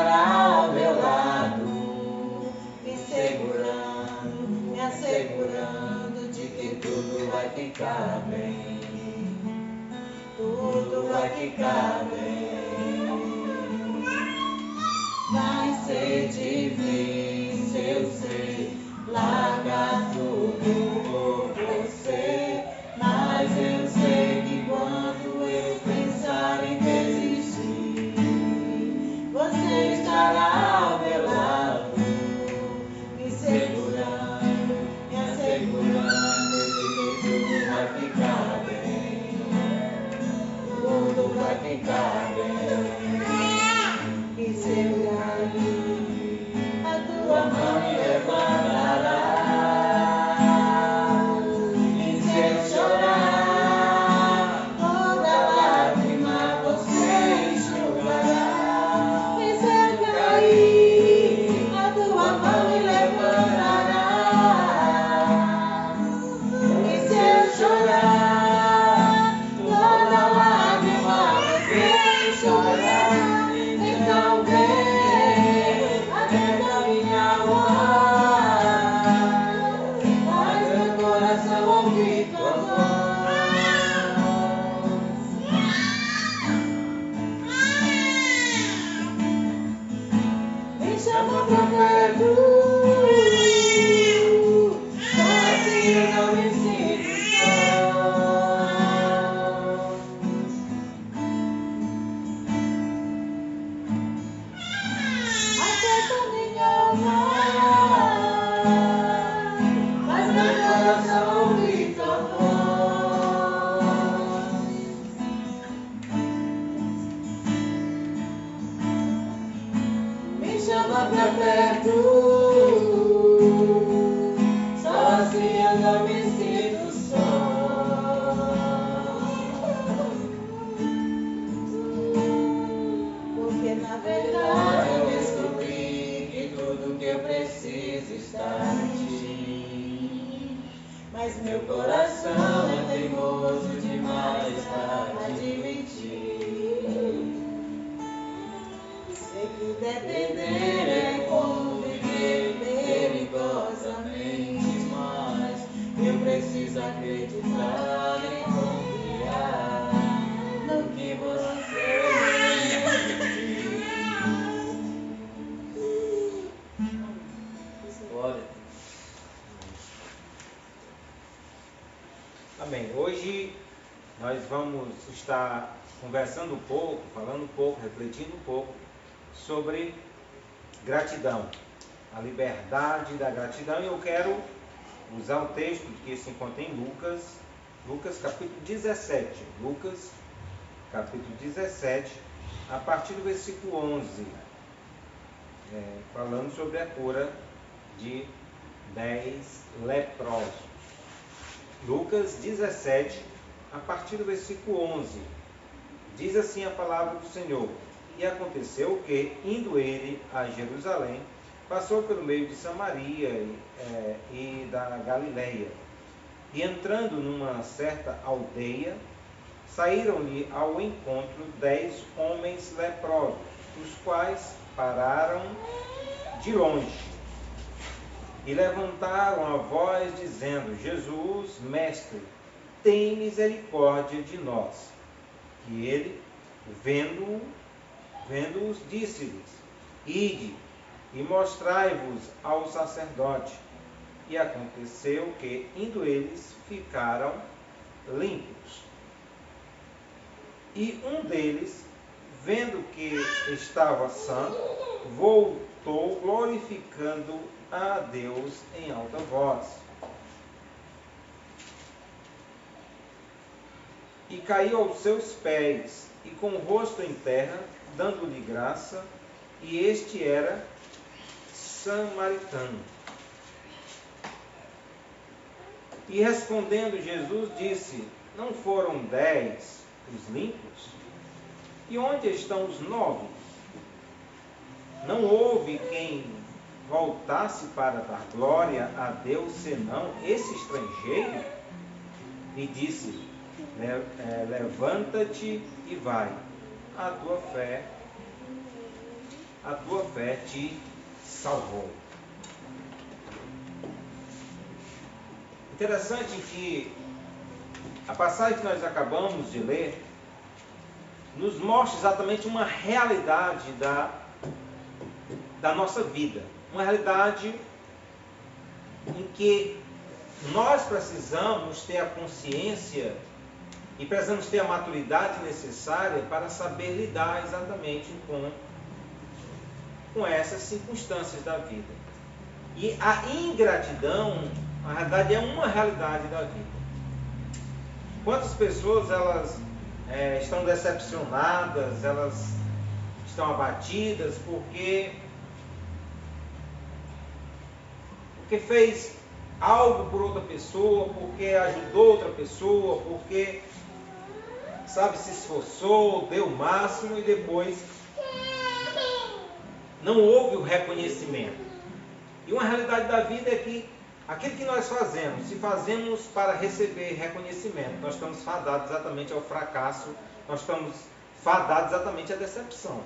estará ao meu lado, me assegurando de que tudo vai ficar bem. Tudo vai ficar bem. Vai ser difícil, eu sei, largar tudo por você, mas eu sei que quando eu pensar em desistir, você estará ao meu lado, me assegurando de que tudo vai ficar bem. Tudo vai ficar bem. Me segurando, a tua mão me levantará. E se eu chorar, toda lágrima você enxugará. E se eu cair, a tua mão me levantará. E se eu chorar, toda lágrima você enxugará. Então vem, atenta minha voz, faz meu coração ouvir tua voz. Me chama pra perto, só assim eu não me sinto só. Acerta minha voz, faz meu coração ouvir tua voz. Me chama pra perto, só assim eu não me sinto só. Porque na verdade eu descobri que tudo que eu preciso está em ti. Mas meu coração é teimoso demais para admitir. Sei que depender é conviver perigosamente, mas eu preciso acreditar e confiar no que você diz. Glória. Amém. Hoje nós vamos estar conversando um pouco, falando um pouco, refletindo um pouco sobre gratidão, a liberdade da gratidão. E eu quero usar o texto que se encontra em Lucas capítulo 17. Lucas capítulo 17, a partir do versículo 11, falando sobre a cura de 10 leprosos. Lucas 17, a partir do versículo 11, diz assim a palavra do Senhor: E aconteceu que, indo ele a Jerusalém, passou pelo meio de Samaria e da Galileia. E entrando numa certa aldeia, saíram-lhe ao encontro 10 homens leprosos, os quais pararam de longe e levantaram a voz, dizendo: Jesus, mestre, tem misericórdia de nós. E ele, vendo-os, disse-lhes: Ide e mostrai-vos ao sacerdote. E aconteceu que, indo eles, ficaram limpos. E um deles, vendo que estava sã, voltou glorificando a Deus em alta voz. E caiu aos seus pés, e com o rosto em terra, dando-lhe graça, e este era samaritano. E respondendo Jesus disse: Não foram 10 os limpos? E onde estão os 9? Não houve quem voltasse para dar glória a Deus, senão esse estrangeiro? E disse: Levanta-te e vai, a tua fé a tua fé te salvou. Interessante que a passagem que nós acabamos de ler nos mostra exatamente uma realidade da nossa vida. Uma realidade em que nós precisamos ter a consciência e precisamos ter a maturidade necessária para saber lidar exatamente com essas circunstâncias da vida. E a ingratidão, na realidade, é uma realidade da vida. Quantas pessoas elas estão decepcionadas, elas estão abatidas porque fez algo por outra pessoa, porque ajudou outra pessoa, porque, sabe, se esforçou, deu o máximo e depois não houve o reconhecimento. E uma realidade da vida é que aquilo que nós fazemos, se fazemos para receber reconhecimento, nós estamos fadados exatamente ao fracasso, nós estamos fadados exatamente à decepção.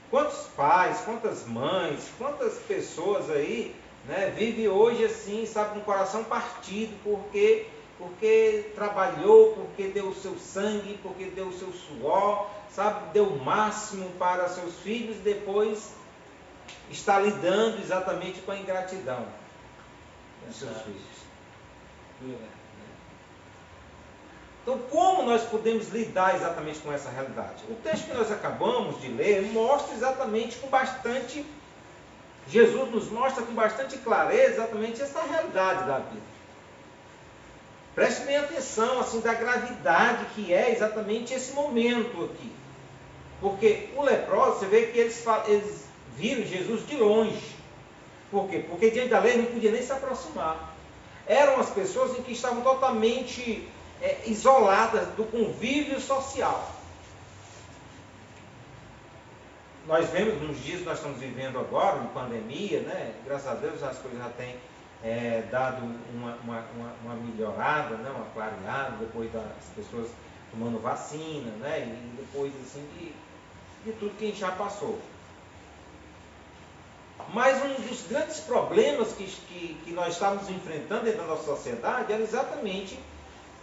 Quantos pais, quantas mães, quantas pessoas aí, né, vivem hoje assim, sabe, com o coração partido, porque trabalhou, porque deu o seu sangue, porque deu o seu suor, sabe, deu o máximo para seus filhos, depois está lidando exatamente com a ingratidão dos seus filhos. Então, como nós podemos lidar exatamente com essa realidade? O texto que nós acabamos de ler mostra exatamente com bastante... Jesus nos mostra com bastante clareza exatamente essa realidade da vida. Preste bem atenção assim, da gravidade que é exatamente esse momento aqui. Porque o leproso, você vê que eles viram Jesus de longe. Por quê? Porque diante da lei não podia nem se aproximar. Eram as pessoas em que estavam totalmente isoladas do convívio social. Nós vemos nos dias que nós estamos vivendo agora, em pandemia, né? Graças a Deus as coisas já têm dado uma melhorada, né? Uma clareada, depois das pessoas tomando vacina, né? E depois assim, de tudo que a gente já passou. Mas um dos grandes problemas que nós estávamos enfrentando dentro da nossa sociedade era exatamente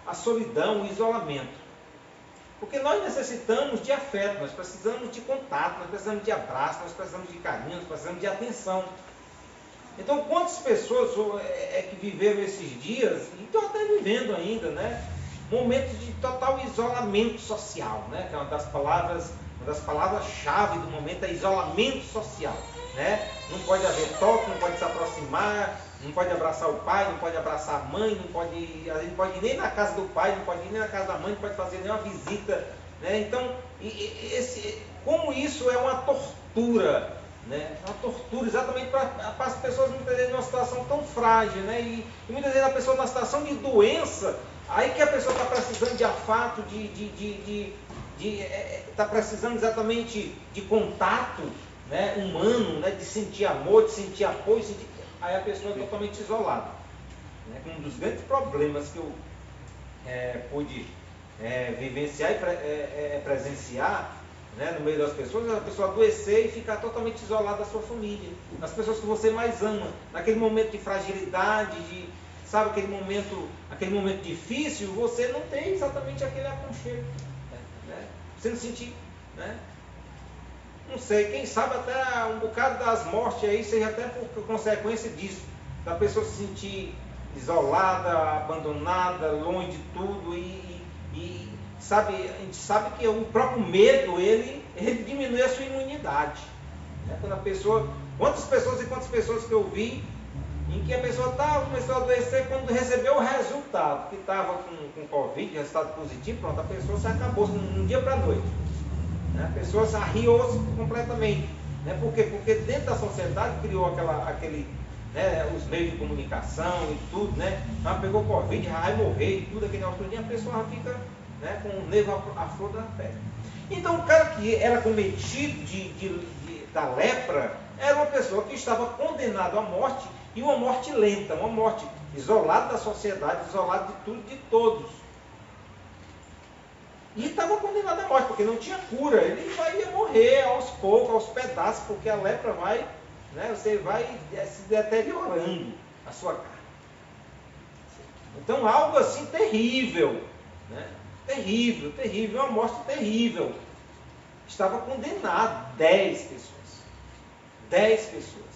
a solidão, o isolamento. Porque nós necessitamos de afeto, nós precisamos de contato, nós precisamos de abraço, nós precisamos de carinho, nós precisamos de atenção. Então, quantas pessoas que viveram esses dias, e estão até vivendo ainda, né? Momentos de total isolamento social, né? Que é uma das palavras-chave do momento é isolamento social, né? Não pode haver toque, não pode se aproximar, não pode abraçar o pai, não pode abraçar a mãe, a gente não pode ir nem na casa do pai, não pode ir nem na casa da mãe, não pode fazer nenhuma visita, né? Então, como isso é uma tortura, né? Uma tortura exatamente para as pessoas muitas vezes numa situação tão frágil, né? E muitas vezes a pessoa numa situação de doença, aí que a pessoa está precisando de afato, está precisando exatamente de contato, né, humano, né, de sentir amor, de sentir apoio, aí a pessoa é totalmente isolada. Né? Um dos grandes problemas que eu pude vivenciar e presenciar, né, no meio das pessoas, é a pessoa adoecer e ficar totalmente isolada da sua família, das pessoas que você mais ama, naquele momento de fragilidade, sabe, aquele momento difícil, você não tem exatamente aquele aconchego, né? Você não sentir, né? Não sei, quem sabe até um bocado das mortes aí seja até por consequência disso, da pessoa se sentir isolada, abandonada, longe de tudo e sabe, a gente sabe que o próprio medo, ele diminui a sua imunidade, né? Quando a pessoa, quantas pessoas que eu vi em que a pessoa começou a adoecer quando recebeu o resultado, que estava com Covid, resultado positivo, pronto, a pessoa se acabou de um dia para a noite. A pessoa se arriou-se completamente. Né? Por quê? Porque dentro da sociedade criou os meios de comunicação e tudo, né? Ela pegou Covid, vai morrer e tudo, aquele alturinho, a pessoa fica, né, com o nervo à flor da pele. Então o cara que era cometido da lepra era uma pessoa que estava condenado à morte, e uma morte lenta, uma morte isolada da sociedade, isolada de tudo, de todos. E estava condenado à morte, porque não tinha cura. Ele ia morrer aos poucos, aos pedaços, porque a lepra vai, né, você vai se deteriorando a sua carne. Então, algo assim terrível, né? Terrível, terrível, uma morte terrível. Estava condenado 10 pessoas. 10 pessoas.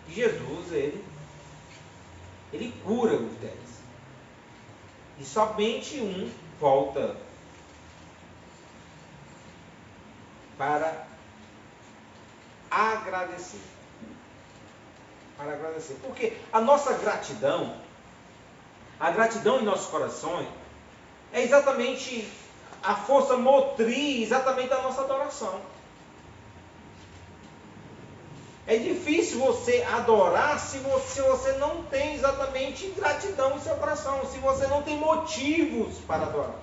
E Jesus, ele cura os 10. E somente um volta para agradecer. Para agradecer. Porque a nossa gratidão, a gratidão em nossos corações, é exatamente a força motriz, exatamente da nossa adoração. É difícil você adorar se você não tem exatamente gratidão em seu coração, se você não tem motivos para adorar,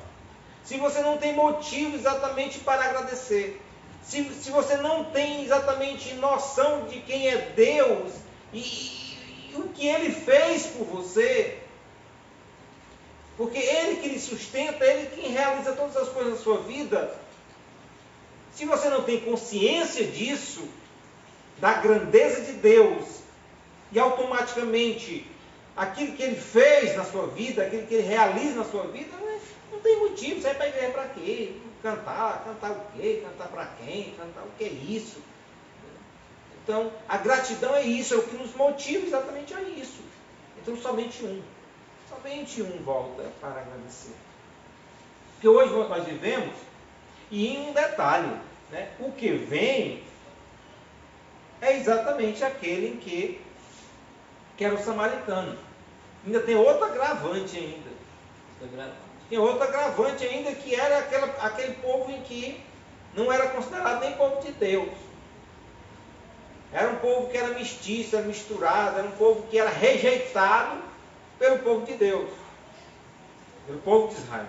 se você não tem motivo exatamente para agradecer, se você não tem exatamente noção de quem é Deus e o que Ele fez por você, porque Ele que lhe sustenta, Ele quem realiza todas as coisas na sua vida. Se você não tem consciência disso, da grandeza de Deus, e automaticamente aquilo que Ele fez na sua vida, aquilo que Ele realiza na sua vida, não tem motivo. Você vai para a igreja para quê? Cantar o quê? Cantar para quem? Cantar o que é isso? Então, a gratidão é isso, é o que nos motiva exatamente a isso. Então, somente um volta para agradecer. Porque hoje nós vivemos, e em um detalhe, né, o que vem é exatamente aquele em que era o samaritano. Ainda tem outro agravante ainda. Tem outro agravante ainda, que era aquele povo em que não era considerado nem povo de Deus. Era um povo que era mestiço, era misturado, era um povo que era rejeitado pelo povo de Deus, pelo povo de Israel.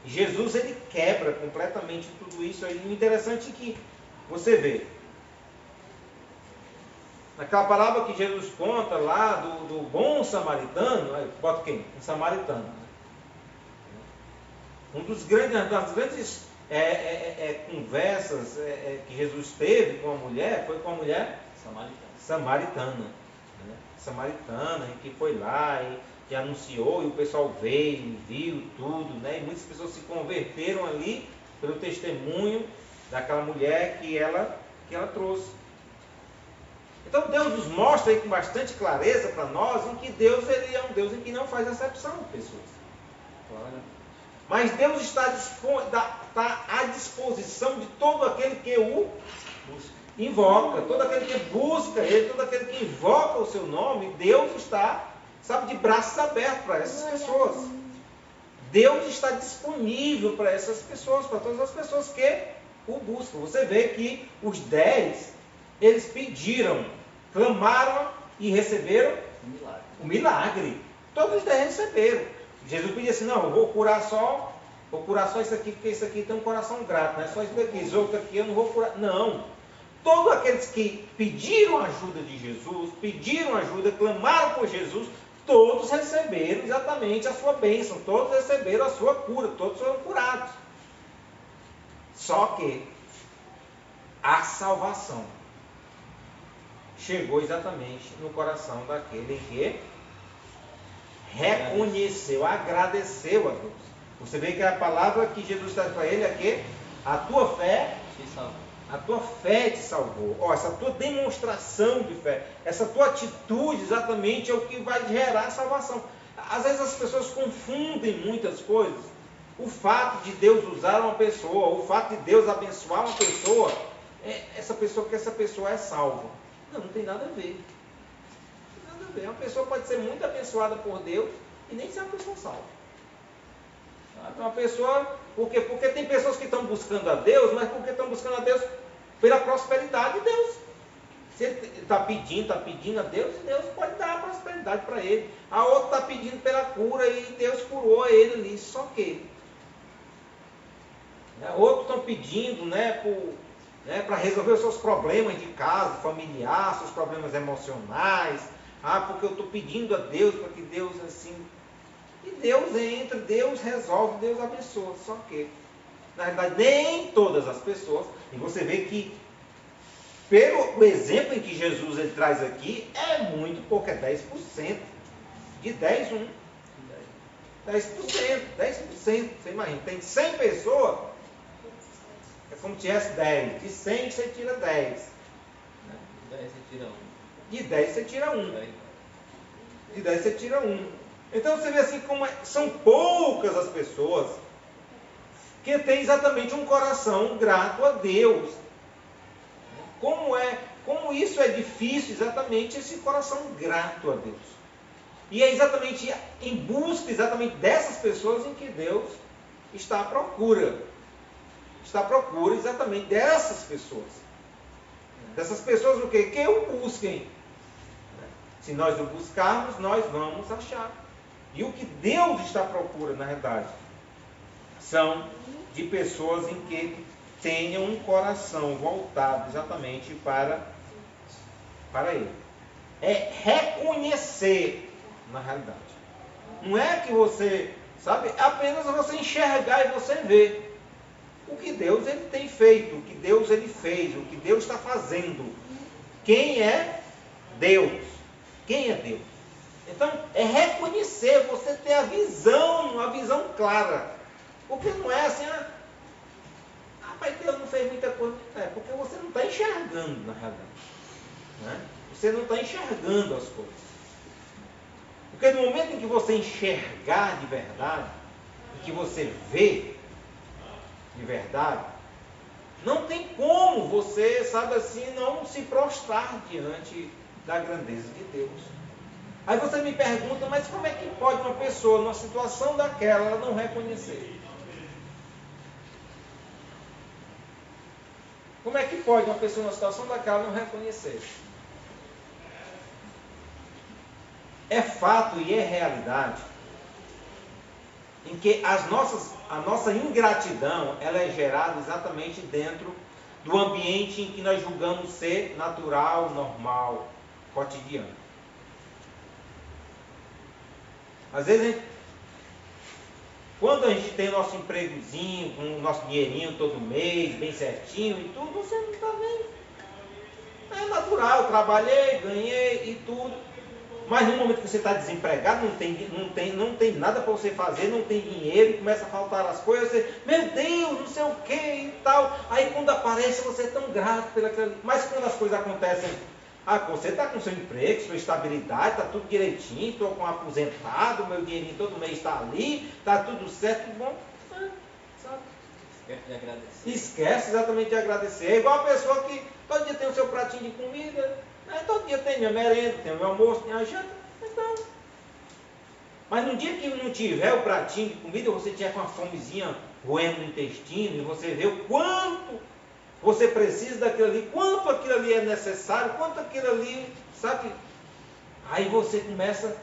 E Jesus, ele quebra completamente tudo isso. E o interessante é que você vê, naquela palavra que Jesus conta lá do bom samaritano, bota quem? Um samaritano. Das grandes conversas que Jesus teve com a mulher, foi com a mulher samaritana. Samaritana, que foi lá e anunciou, e o pessoal veio, e viu tudo, né? E muitas pessoas se converteram ali pelo testemunho daquela mulher que ela trouxe. Então Deus nos mostra aí com bastante clareza para nós em que Deus, ele é um Deus em que não faz acepção de pessoas. Mas Deus está à disposição de todo aquele que o invoca, todo aquele que busca Ele, todo aquele que invoca o seu nome. Deus está, de braços abertos para essas pessoas. Deus está disponível para essas pessoas, para todas as pessoas que o buscam. Você vê que os 10, eles pediram, clamaram e receberam o milagre. Todos os 10 receberam. Jesus pedia assim: não, eu vou curar só isso aqui, porque isso aqui tem um coração grato, não é só isso daqui, esse outro aqui eu não vou curar. Não. Todos aqueles que pediram ajuda de Jesus, pediram ajuda, clamaram por Jesus, todos receberam exatamente a sua bênção, todos receberam a sua cura, todos foram curados. Só que a salvação chegou exatamente no coração daquele que reconheceu, agradeceu a Deus. Você vê que a palavra que Jesus está para ele é que a tua fé te salvou. Essa tua demonstração de fé, essa tua atitude exatamente é o que vai gerar a salvação. Às vezes as pessoas confundem muitas coisas. O fato de Deus usar uma pessoa, o fato de Deus abençoar uma pessoa, essa pessoa é salva. Não tem nada a ver. Uma pessoa pode ser muito abençoada por Deus e nem ser uma pessoa salva. Uma pessoa, porque tem pessoas que estão buscando a Deus, mas porque estão buscando a Deus pela prosperidade de Deus. Se ele está pedindo a Deus, e Deus pode dar a prosperidade para ele. A outra está pedindo pela cura e Deus curou ele ali. Só que outros estão pedindo, para resolver os seus problemas de casa, familiar, seus problemas emocionais. Porque eu estou pedindo a Deus para que Deus assim. E Deus entra, Deus resolve, Deus abençoa. Só que, na verdade, nem todas as pessoas, e você vê que, pelo exemplo em que Jesus ele traz aqui, é muito pouco, é 10%. De 10, 10%. Você imagina, tem 100 pessoas, é como se tivesse 10. De 100 você tira 10. De 10 você tira 1. De 10 você tira 1. De 10 você tira 1. Então você vê assim como são poucas as pessoas que têm exatamente um coração grato a Deus. Como isso é difícil, exatamente esse coração grato a Deus. E é exatamente em busca exatamente dessas pessoas em que Deus está à procura. Está à procura exatamente dessas pessoas. Dessas pessoas o quê? Que o busquem. Se nós o buscarmos, nós vamos achar. E o que Deus está à procura, na verdade, são de pessoas em que tenham um coração voltado exatamente para Ele. É reconhecer, na realidade. Não é que você, sabe, é apenas você enxergar e você ver o que Deus ele tem feito, o que Deus ele fez, o que Deus está fazendo. Quem é Deus? Quem é Deus? Então, é reconhecer, você ter a visão clara. Porque não é assim, rapaz, Deus não fez muita coisa. É porque você não está enxergando, na realidade. Né? Você não está enxergando as coisas. Porque no momento em que você enxergar de verdade, em que você vê de verdade, não tem como você, sabe assim, não se prostrar diante da grandeza de Deus. Aí você me pergunta, mas como é que pode uma pessoa, numa situação daquela, ela não reconhecer? Como é que pode uma pessoa, numa situação daquela, não reconhecer? É fato e é realidade em que a nossa ingratidão ela é gerada exatamente dentro do ambiente em que nós julgamos ser natural, normal, cotidiano. Às vezes, quando a gente tem o nosso empregozinho, com o nosso dinheirinho todo mês, bem certinho e tudo, você não está nem... É natural, trabalhei, ganhei e tudo. Mas no momento que você está desempregado, não tem nada para você fazer, não tem dinheiro, começa a faltar as coisas, você, meu Deus, não sei o que e tal. Aí quando aparece, você é tão grato pelaquela... Mas quando as coisas acontecem, você está com seu emprego, sua estabilidade, está tudo direitinho, estou com um aposentado, meu dinheirinho todo mês está ali, está tudo certo, tudo bom, sabe? Esquece de agradecer. Esquece exatamente de agradecer. É igual a pessoa que todo dia tem o seu pratinho de comida, todo dia tem minha merenda, tem o meu almoço, tem a janta, então. Mas no dia que não tiver o pratinho de comida, você tiver com uma fomezinha roendo no intestino, e você vê o quanto você precisa daquilo ali, quanto aquilo ali é necessário, quanto aquilo ali, sabe? Aí você começa,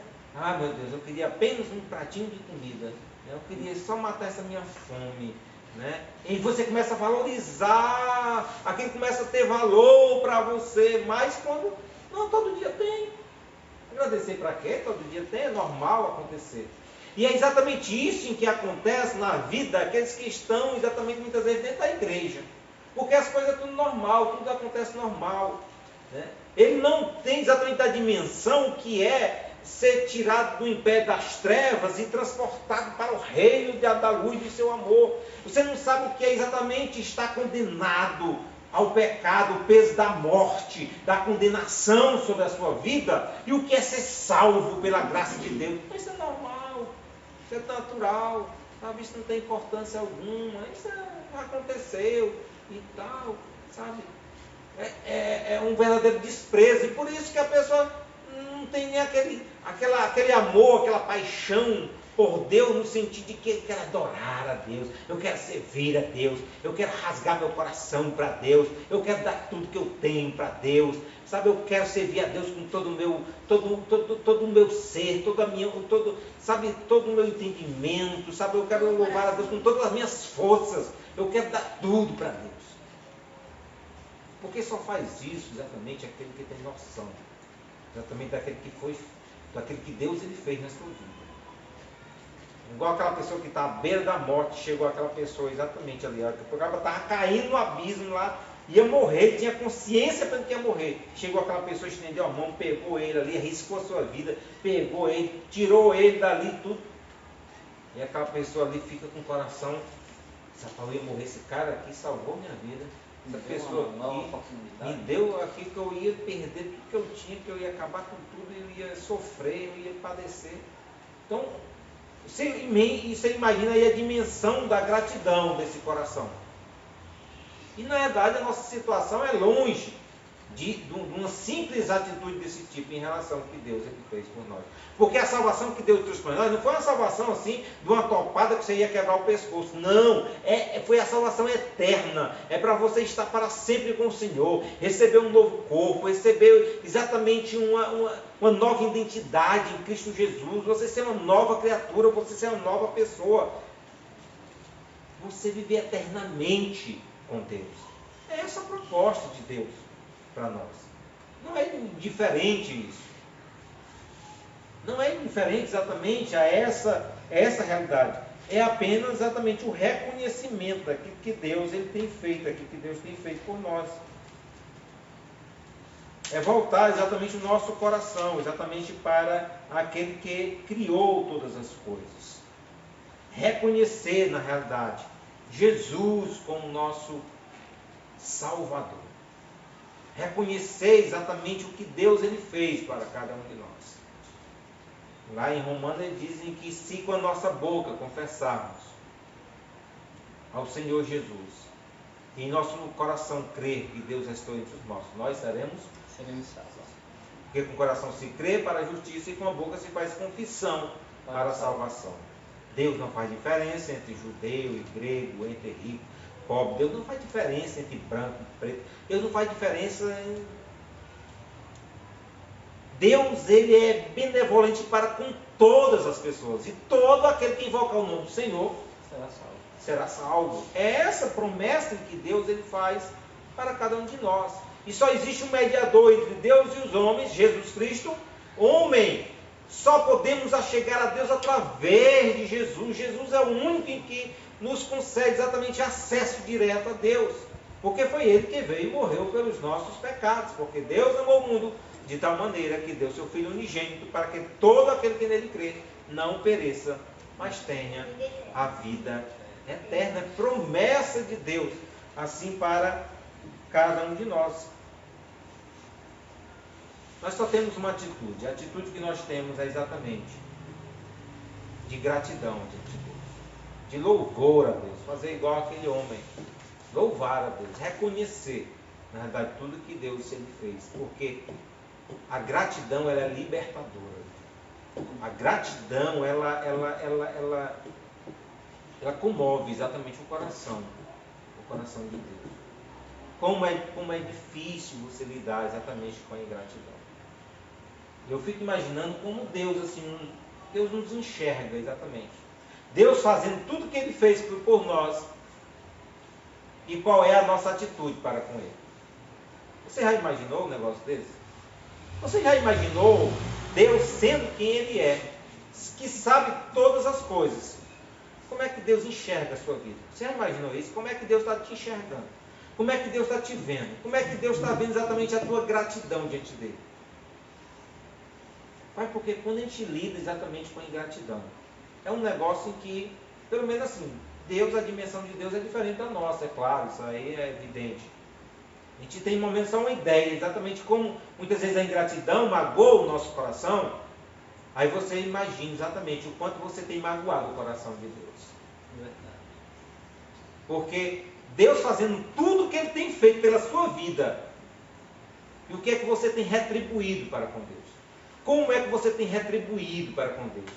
meu Deus, eu queria apenas um pratinho de comida, eu queria só matar essa minha fome, né? E você começa a valorizar, aquilo começa a ter valor para você, mas quando, não, todo dia tem. Agradecer para quê? Todo dia tem, é normal acontecer. E é exatamente isso em que acontece na vida daqueles que estão exatamente muitas vezes dentro da igreja. Porque as coisas são tudo normal, tudo acontece normal. Né? Ele não tem exatamente a dimensão que é ser tirado do império das trevas e transportado para o reino da luz do seu amor. Você não sabe o que é exatamente estar condenado ao pecado, o peso da morte, da condenação sobre a sua vida, e o que é ser salvo pela graça de Deus. Isso é normal, isso é natural, sabe? Isso não tem importância alguma, isso aconteceu e tal, sabe? É um verdadeiro desprezo, e por isso que a pessoa não tem nem aquele amor, aquela paixão por Deus, no sentido de que eu quero adorar a Deus, eu quero servir a Deus, eu quero rasgar meu coração para Deus, eu quero dar tudo que eu tenho para Deus, sabe? Eu quero servir a Deus com todo o meu ser, todo o meu entendimento, sabe? Eu quero louvar a Deus com todas as minhas forças, eu quero dar tudo para Deus. Porque só faz isso exatamente aquele que tem noção, exatamente daquele que Deus ele fez na sua vida. Igual aquela pessoa que está à beira da morte, chegou aquela pessoa exatamente ali, ó, que o cara estava caindo no abismo lá, ia morrer, tinha consciência para que ia morrer. Chegou aquela pessoa, estendeu a mão, pegou ele ali, arriscou a sua vida, pegou ele, tirou ele dali, tudo. E aquela pessoa ali fica com o coração, eu ia morrer, esse cara aqui salvou minha vida. Essa pessoa aqui me deu aqui que eu ia perder tudo que eu tinha, que eu ia acabar com tudo, eu ia sofrer, eu ia padecer. Então, você imagina aí a dimensão da gratidão desse coração. E na verdade a nossa situação é longe de uma simples atitude desse tipo em relação ao que Deus ele fez por nós. Porque a salvação que Deus trouxe para nós não foi uma salvação assim, de uma topada que você ia quebrar o pescoço. Não, foi a salvação eterna. É para você estar para sempre com o Senhor, receber um novo corpo, receber exatamente uma nova identidade em Cristo Jesus, você ser uma nova criatura, você ser uma nova pessoa. Você viver eternamente com Deus. É essa a proposta de Deus para nós. Não é indiferente isso. Não é indiferente exatamente a essa realidade. É apenas exatamente o reconhecimento daquilo que Deus ele tem feito, daquilo que Deus tem feito por nós. É voltar exatamente o nosso coração, exatamente para aquele que criou todas as coisas. Reconhecer, na realidade, Jesus como nosso Salvador. Reconhecer exatamente o que Deus ele fez para cada um de nós. Lá em Romanos eles dizem que se com a nossa boca confessarmos ao Senhor Jesus e em nosso coração crer que Deus restou entre os nossos, nós seremos salvos. Porque com o coração se crê para a justiça e com a boca se faz confissão para a salvação. Deus não faz diferença entre judeu e grego, entre rico, pobre. Deus não faz diferença entre branco e preto. Deus não faz diferença em... Deus ele é benevolente para com todas as pessoas. E todo aquele que invocar o nome do Senhor será salvo. É essa promessa que Deus ele faz para cada um de nós. E só existe um mediador entre Deus e os homens, Jesus Cristo, homem. Só podemos chegar a Deus através de Jesus. Jesus é o único em que nos concede exatamente acesso direto a Deus. Porque foi Ele que veio e morreu pelos nossos pecados. Porque Deus amou o mundo de tal maneira que deu seu Filho unigênito para que todo aquele que nele crê não pereça, mas tenha a vida eterna. É promessa de Deus, assim para cada um de nós. Nós só temos uma atitude. A atitude que nós temos é exatamente de gratidão diante de Deus, de louvor a Deus, fazer igual aquele homem, louvar a Deus, reconhecer, na verdade, tudo que Deus ele fez, porque a gratidão ela é libertadora. A gratidão ela comove exatamente o coração de Deus. Como é difícil você lidar exatamente com a ingratidão. Eu fico imaginando como Deus nos enxerga exatamente. Deus fazendo tudo o que Ele fez por nós. E qual é a nossa atitude para com Ele? Você já imaginou um negócio desse? Você já imaginou Deus sendo quem Ele é? Que sabe todas as coisas. Como é que Deus enxerga a sua vida? Você já imaginou isso? Como é que Deus está te enxergando? Como é que Deus está te vendo? Como é que Deus está vendo exatamente a tua gratidão diante dele? Pai, porque quando a gente lida exatamente com a ingratidão, é um negócio em que, pelo menos assim, a dimensão de Deus é diferente da nossa, é claro, isso aí é evidente. A gente tem momentos só uma ideia, exatamente como muitas vezes a ingratidão magoa o nosso coração, aí você imagina exatamente o quanto você tem magoado o coração de Deus. Porque Deus fazendo tudo o que Ele tem feito pela sua vida, e o que é que você tem retribuído para com Deus? Como é que você tem retribuído para com Deus?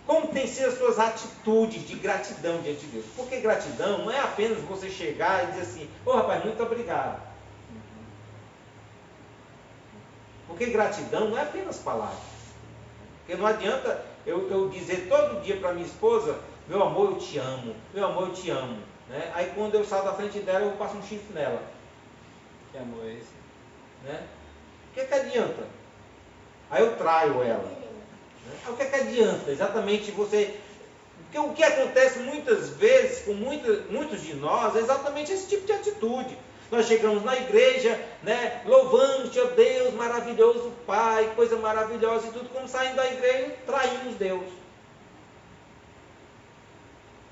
Como tem sido as suas atitudes de gratidão diante de Deus? Porque gratidão não é apenas você chegar e dizer assim, rapaz, muito obrigado. Porque gratidão não é apenas palavras. Porque não adianta eu dizer todo dia para minha esposa, meu amor, eu te amo, meu amor, eu te amo. Né? Aí quando eu saio da frente dela, eu passo um chifre nela. Que amor é esse? Né? O que adianta? Aí eu traio ela. Né? O que adianta? Exatamente você Porque o que acontece muitas vezes com muitos de nós é exatamente esse tipo de atitude. Nós chegamos na igreja, né, louvamos, ó Deus, maravilhoso Pai, coisa maravilhosa e tudo, como saindo da igreja, traímos Deus.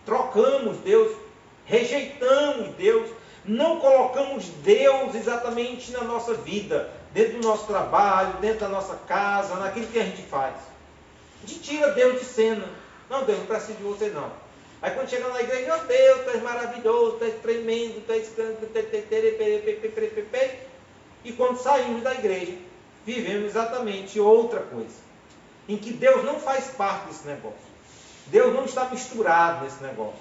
Trocamos Deus, rejeitamos Deus, não colocamos Deus exatamente na nossa vida, dentro do nosso trabalho, dentro da nossa casa, naquilo que a gente faz. A gente tira Deus de cena. Não, Deus, não preciso de você não. Aí quando chega na igreja, ó Deus, tu és maravilhoso, tu és tremendo, tu és... E quando saímos da igreja, vivemos exatamente outra coisa. Em que Deus não faz parte desse negócio. Deus não está misturado nesse negócio.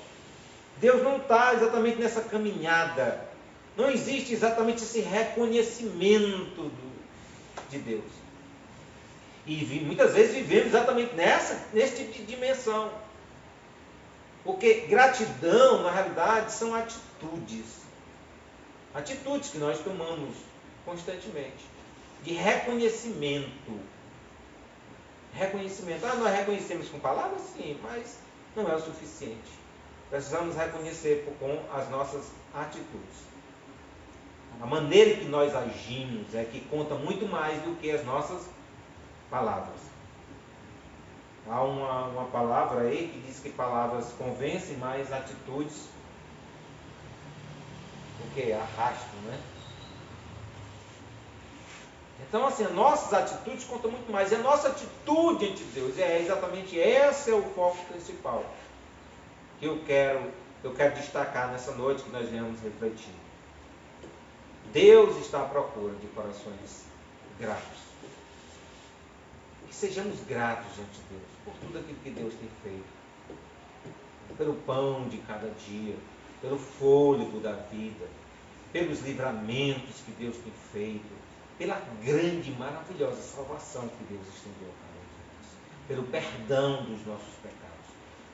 Deus não está exatamente nessa caminhada. Não existe exatamente esse reconhecimento de Deus. E muitas vezes vivemos exatamente nesse tipo de dimensão. Porque gratidão, na realidade, são atitudes. Atitudes que nós tomamos constantemente. De reconhecimento. Reconhecimento. Nós reconhecemos com palavras? Sim, mas não é o suficiente. Precisamos reconhecer com as nossas atitudes. A maneira que nós agimos é que conta muito mais do que as nossas palavras. Há uma palavra aí que diz que palavras convencem, mas atitudes o que? Arrastam, né? Então, assim, as nossas atitudes contam muito mais. E a nossa atitude ante Deus exatamente esse é o foco principal que eu quero destacar nessa noite que nós viemos refletir. Deus está à procura de corações gratos. Que sejamos gratos diante de Deus por tudo aquilo que Deus tem feito. Pelo pão de cada dia, pelo fôlego da vida, pelos livramentos que Deus tem feito, pela grande e maravilhosa salvação que Deus estendeu a cada um de nós, pelo perdão dos nossos pecados.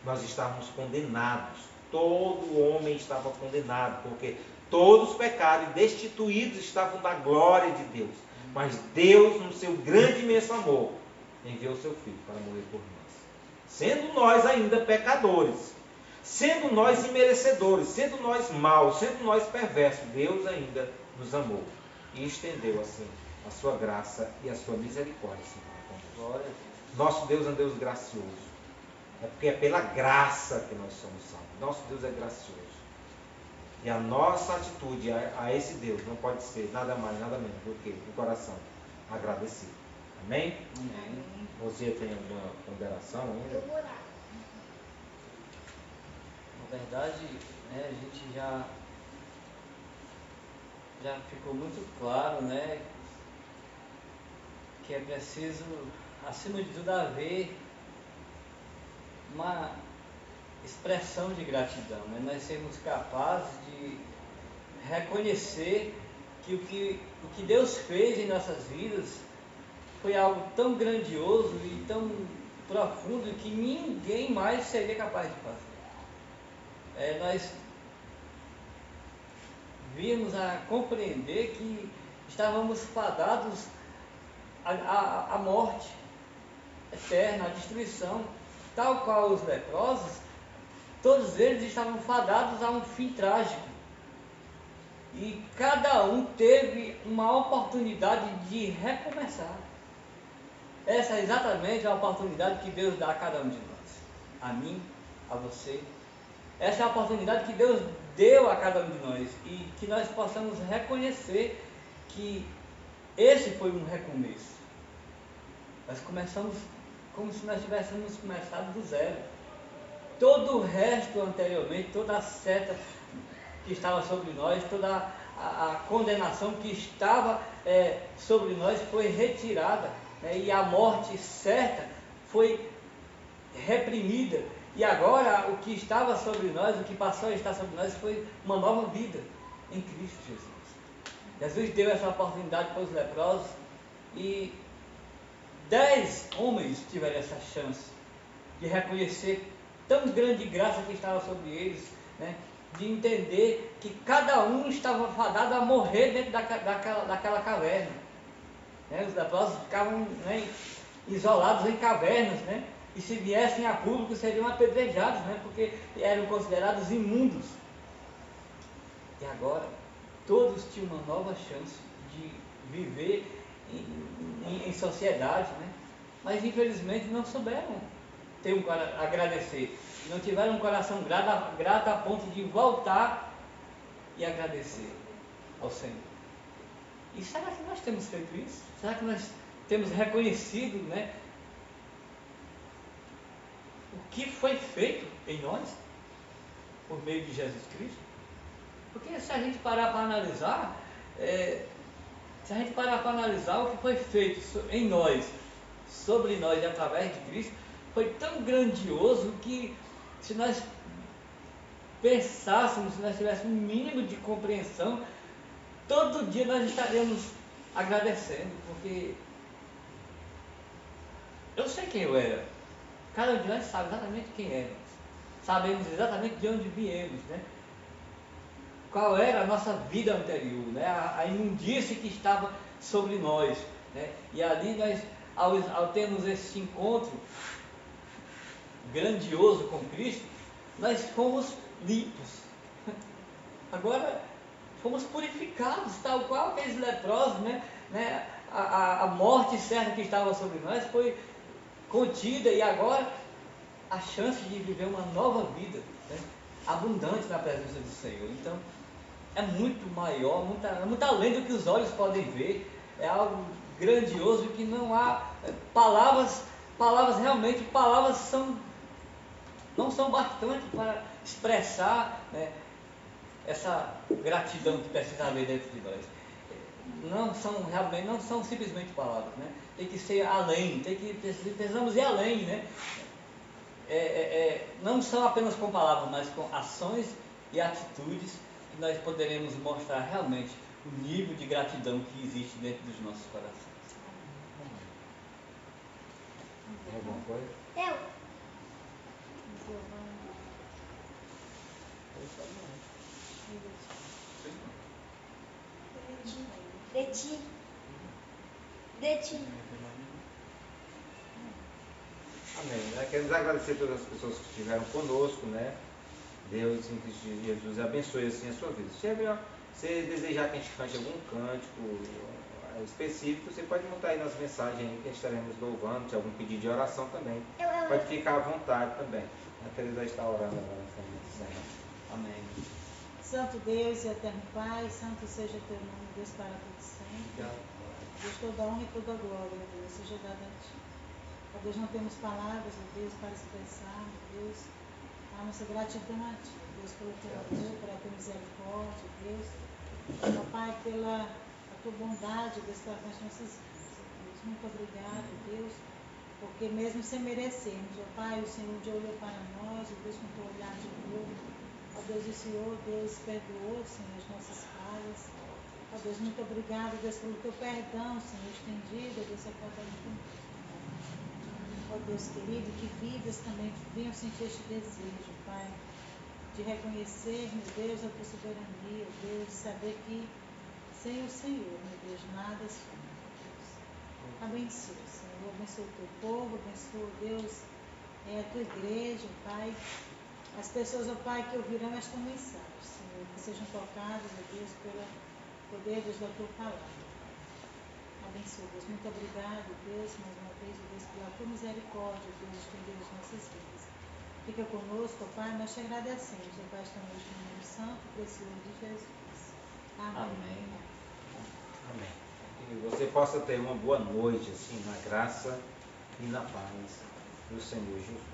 Nós estávamos condenados, todo homem estava condenado, porque todos pecaram e destituídos estavam da glória de Deus. Mas Deus, no seu grande e imenso amor, enviou seu Filho para morrer por nós. Sendo nós ainda pecadores, sendo nós imerecedores, sendo nós maus, sendo nós perversos, Deus ainda nos amou e estendeu assim a sua graça e a sua misericórdia. Nosso Deus é um Deus gracioso. É porque é pela graça que nós somos salvos. Nosso Deus é gracioso. E a nossa atitude a esse Deus não pode ser nada mais, nada menos do que o coração agradecido. Amém? Amém. Você tem alguma ponderação ainda? Na verdade, né, a gente já ficou muito claro, né, que é preciso, acima de tudo, haver uma expressão de gratidão, né? Nós sermos capazes de reconhecer que o que Deus fez em nossas vidas foi algo tão grandioso e tão profundo que ninguém mais seria capaz de fazer. Nós vimos a compreender que estávamos fadados à morte eterna, à destruição, tal qual os leprosos, todos eles estavam fadados a um fim trágico. E cada um teve uma oportunidade de recomeçar. Essa é exatamente a oportunidade que Deus dá a cada um de nós. A mim, a você. Essa é a oportunidade que Deus deu a cada um de nós. E que nós possamos reconhecer que esse foi um recomeço. Nós começamos como se nós tivéssemos começado do zero. Todo o resto anteriormente, toda a seta que estava sobre nós, toda a condenação que estava sobre nós foi retirada, né? E a morte certa foi reprimida. E agora o que estava sobre nós, o que passou a estar sobre nós foi uma nova vida em Cristo Jesus. Jesus deu essa oportunidade para os leprosos e 10 homens tiveram essa chance de reconhecer tão grande graça que estava sobre eles, né? De entender que cada um estava fadado a morrer dentro daquela caverna. Né? Os leprosos ficavam, né, isolados em cavernas, né? e se viessem a público seriam apedrejados, né? Porque eram considerados imundos. E agora, todos tinham uma nova chance de viver em sociedade, né? Mas infelizmente não souberam agradecer. Não tiveram um coração grato a ponto de voltar e agradecer ao Senhor. E será que nós temos feito isso? Será que nós temos reconhecido, né, o que foi feito em nós por meio de Jesus Cristo? Porque se a gente parar para analisar, o que foi feito em nós, sobre nós e através de Cristo, foi tão grandioso que se nós pensássemos, se nós tivéssemos um mínimo de compreensão, todo dia nós estaríamos agradecendo, porque eu sei quem eu era. Cada um de nós sabe exatamente quem éramos. Sabemos exatamente de onde viemos, né? Qual era a nossa vida anterior, né? A imundície que estava sobre nós, né? E ali nós, ao termos esse encontro grandioso com Cristo, nós fomos limpos. Agora fomos purificados, tal qual aqueles leprosos, né? A morte certa que estava sobre nós foi contida, e agora a chance de viver uma nova vida, né? Abundante na presença do Senhor. Então é muito maior, muito além do que os olhos podem ver. É algo grandioso que não há palavras realmente, não são bastantes para expressar, né, essa gratidão que precisa haver dentro de nós. Não são simplesmente palavras, né? Tem que ser além, precisamos ir além, né? Não são apenas com palavras, mas com ações e atitudes que nós poderemos mostrar realmente o nível de gratidão que existe dentro dos nossos corações. Alguma coisa? Eu. De ti. Amém. Queremos agradecer a todas as pessoas que estiveram conosco, né? Deus, em Cristo Jesus, abençoe assim a sua vida. Se você desejar que a gente cante algum cântico específico, você pode montar aí nas mensagens aí que estaremos louvando, se algum pedido de oração também. Pode ficar à vontade também. A Teresa está orando agora nessa Senhor. Amém. Santo Deus e eterno Pai, santo seja teu nome, Deus, para todo sempre. Deus, toda honra e toda glória, Deus, seja dada a ti. Ó Deus, não temos palavras, ó Deus, para expressar, ó Deus, a nossa gratidão a ti, Deus, pelo teu amor, pela tua misericórdia, Deus, ó Pai, pela a tua bondade, Deus, para com as nossas vidas, ó Deus. Muito obrigado, Deus, porque mesmo sem merecermos, ó Pai, o Senhor já olhou para nós, ó Deus, com o teu olhar de amor. Ó Deus, o Senhor, Deus, perdoou, Senhor, as nossas falhas. Ó Deus, muito obrigado, Deus, pelo teu perdão, Senhor, estendido, Deus, a cada um de nós. Ó Deus querido, que vidas também venham sentir este desejo, Pai, de reconhecer, meu Deus, a tua soberania, Deus, de saber que sem o Senhor, meu Deus, nada somos, Deus. Abençoa, Senhor, abençoa o teu povo, abençoa, Deus, a tua igreja, Pai. As pessoas, ó Pai, que ouvirão esta mensagem, Senhor, que sejam tocadas, ó Deus, pelo poder, Deus, da tua palavra. Abençoa, Deus. Muito obrigado, Deus, mais uma vez, ó Deus, pela tua misericórdia, Deus, estender as nossas vidas. Fica conosco, ó Pai, nós te agradecemos, ó Pai, esta noite no nome santo e precioso de Jesus. Amém. Amém. Que você possa ter uma boa noite, assim, na graça e na paz do Senhor Jesus.